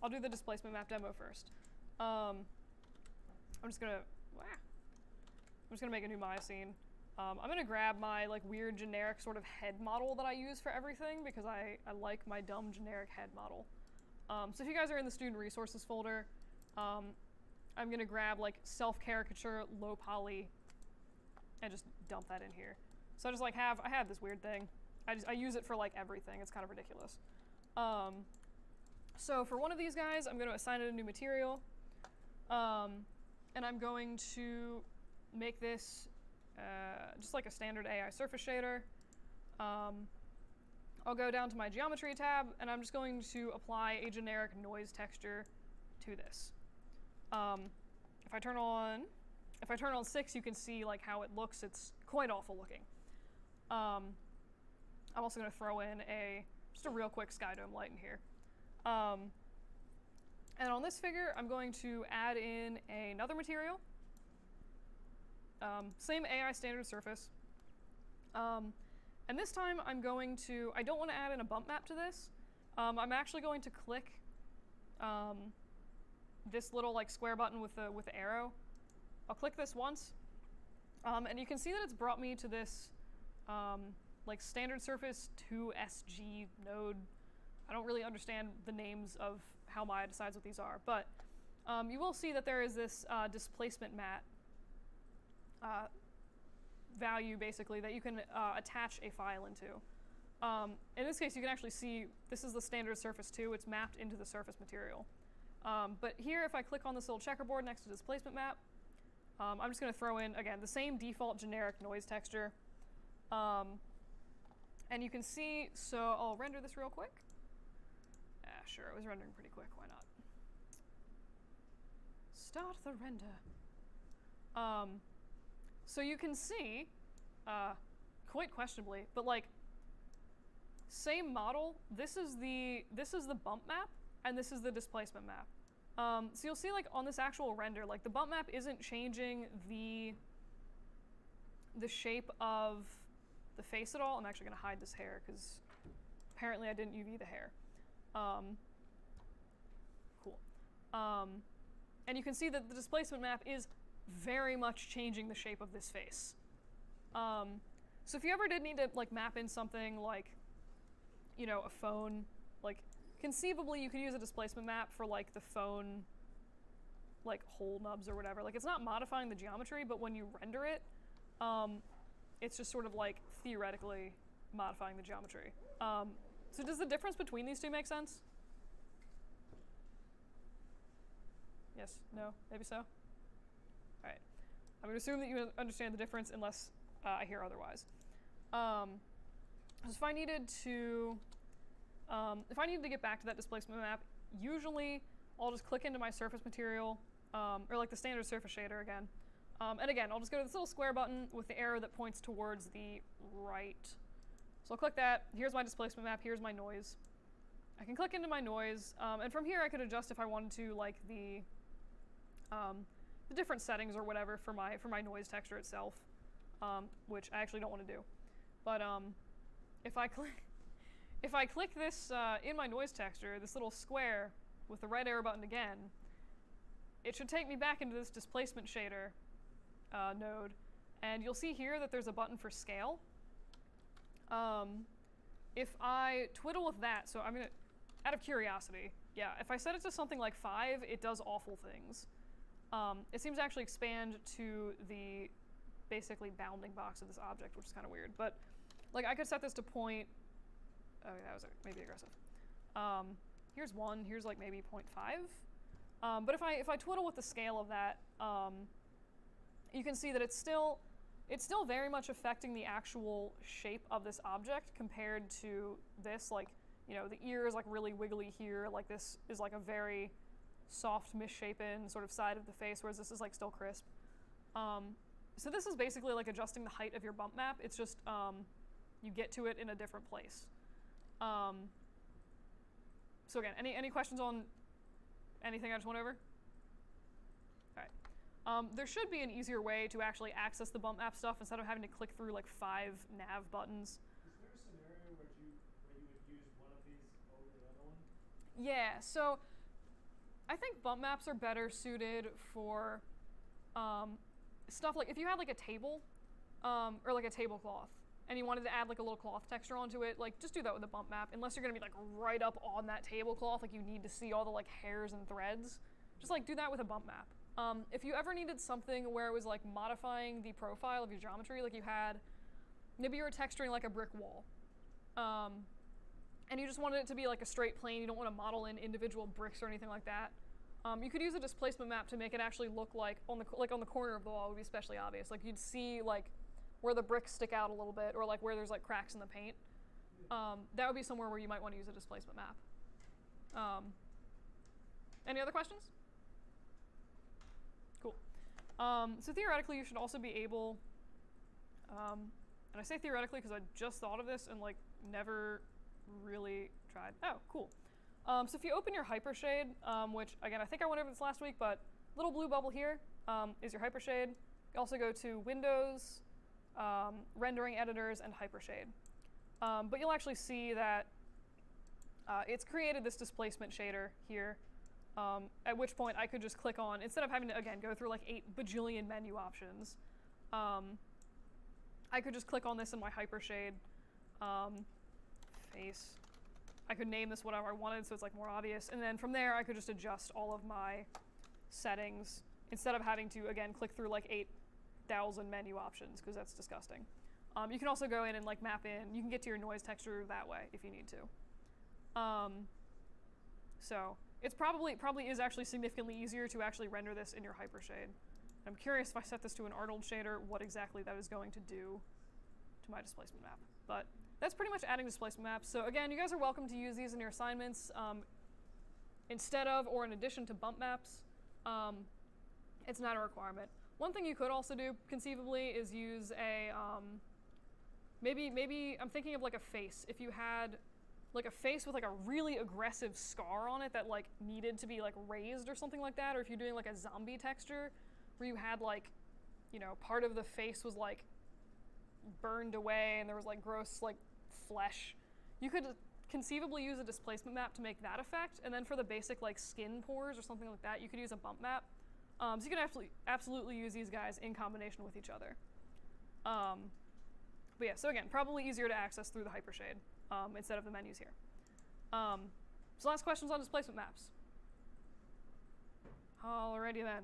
I'll do the displacement map demo first. I'm just gonna make a new Maya scene. I'm gonna grab my like weird generic sort of head model that I use for everything because I like my dumb generic head model. So if you guys are in the student resources folder, I'm gonna grab like self-caricature, low poly, and just dump that in here. So I have this weird thing. I use it for like everything. It's kind of ridiculous. So for one of these guys, I'm going to assign it a new material, and I'm going to make this just like a standard AI surface shader. I'll go down to my geometry tab, and I'm just going to apply a generic noise texture to this. If I turn on 6, you can see like how it looks. It's quite awful looking. I'm also going to throw in just a real quick sky dome light in here. And on this figure, I'm going to add in another material. Same AI standard surface. And this time I don't want to add in a bump map to this. I'm actually going to click this little like square button with the arrow. I'll click this once, and you can see that it's brought me to this like standard surface 2SG node. I don't really understand the names of how Maya decides what these are, but you will see that there is this displacement map value, basically, that you can attach a file into. In this case, you can actually see this is the standard surface 2. It's mapped into the surface material. But here, if I click on this little checkerboard next to displacement map, I'm just going to throw in, again, the same default generic noise texture. And you can see, so I'll render this real quick. Sure, it was rendering pretty quick. Why not? Start the render. So you can see, quite questionably, but like, same model. This is the bump map, and this is the displacement map. So you'll see, like, on this actual render, like, the bump map isn't changing the shape of the face at all. I'm actually going to hide this hair because apparently I didn't UV the hair. Cool. And you can see that the displacement map is very much changing the shape of this face. So if you ever did need to like map in something like, you know, a phone, like conceivably you could use a displacement map for like the phone, like hole nubs or whatever. Like it's not modifying the geometry, but when you render it, it's just sort of like theoretically modifying the geometry. So does the difference between these two make sense? Yes? No? Maybe so? All right. I'm going to assume that you understand the difference unless I hear otherwise. So if I needed to get back to that displacement map, usually I'll just click into my surface material, or like the standard surface shader again. And again, I'll just go to this little square button with the arrow that points towards the right. So I'll click that. Here's my displacement map. Here's my noise. I can click into my noise, and from here I could adjust if I wanted to, like the different settings or whatever for my noise texture itself, which I actually don't want to do. But if I click this in my noise texture, this little square with the right arrow button again, it should take me back into this displacement shader node, and you'll see here that there's a button for scale. If I twiddle with that, so I'm gonna, out of curiosity, yeah, if I set it to something like 5, it does awful things. It seems to actually expand to the basically bounding box of this object, which is kind of weird. But like I could set this to point, oh, that was maybe aggressive. Here's 1, here's like maybe 0.5. But if I twiddle with the scale of that, you can see that it's still very much affecting the actual shape of this object compared to this. Like, you know, the ear is like really wiggly here. Like this is like a very soft, misshapen sort of side of the face, whereas this is like still crisp. So this is basically like adjusting the height of your bump map. It's just you get to it in a different place. So again, any questions on anything I just went over? All right. There should be an easier way to actually access the bump map stuff instead of having to click through like 5 nav buttons. Is there a scenario where you would use one of these over the other one? Yeah, so I think bump maps are better suited for stuff like if you had like a table or like a tablecloth and you wanted to add like a little cloth texture onto it, like just do that with a bump map. Unless you're going to be like right up on that tablecloth, like you need to see all the like hairs and threads, just like do that with a bump map. If you ever needed something where it was like modifying the profile of your geometry, like you had, maybe you were texturing like a brick wall, and you just wanted it to be like a straight plane, you don't want to model in individual bricks or anything like that, you could use a displacement map to make it actually look like on the corner of the wall would be especially obvious. Like you'd see like where the bricks stick out a little bit, or like where there's like cracks in the paint. That would be somewhere where you might want to use a displacement map. Any other questions? Cool. So theoretically, you should also be able, and I say theoretically because I just thought of this and like never really tried. Oh, cool. So if you open your Hypershade, which again, I think I went over this last week, but little blue bubble here is your Hypershade. You also go to Windows, Rendering Editors, and Hypershade. But you'll actually see that it's created this displacement shader here, at which point I could just click on, instead of having to, again, go through like 8 bajillion menu options, I could just click on this in my Hypershade face. I could name this whatever I wanted so it's like more obvious, and then from there I could just adjust all of my settings instead of having to, again, click through like 8,000 menu options, because that's disgusting. You can also go in and like map in, you can get to your noise texture that way if you need to. So it's probably is actually significantly easier to actually render this in your Hypershade. I'm curious if I set this to an Arnold shader, what exactly that is going to do to my displacement map. But that's pretty much adding displacement maps. So again, you guys are welcome to use these in your assignments instead of or in addition to bump maps. It's not a requirement. One thing you could also do conceivably is use a, maybe I'm thinking of like a face. If you had like a face with like a really aggressive scar on it that like needed to be like raised or something like that, or if you're doing like a zombie texture where you had like, you know, part of the face was like burned away and there was like gross like flesh, you could conceivably use a displacement map to make that effect. And then for the basic like skin pores or something like that, you could use a bump map. So you can absolutely use these guys in combination with each other. But yeah, so again, probably easier to access through the Hypershade instead of the menus here. So last questions on displacement maps. Alrighty then.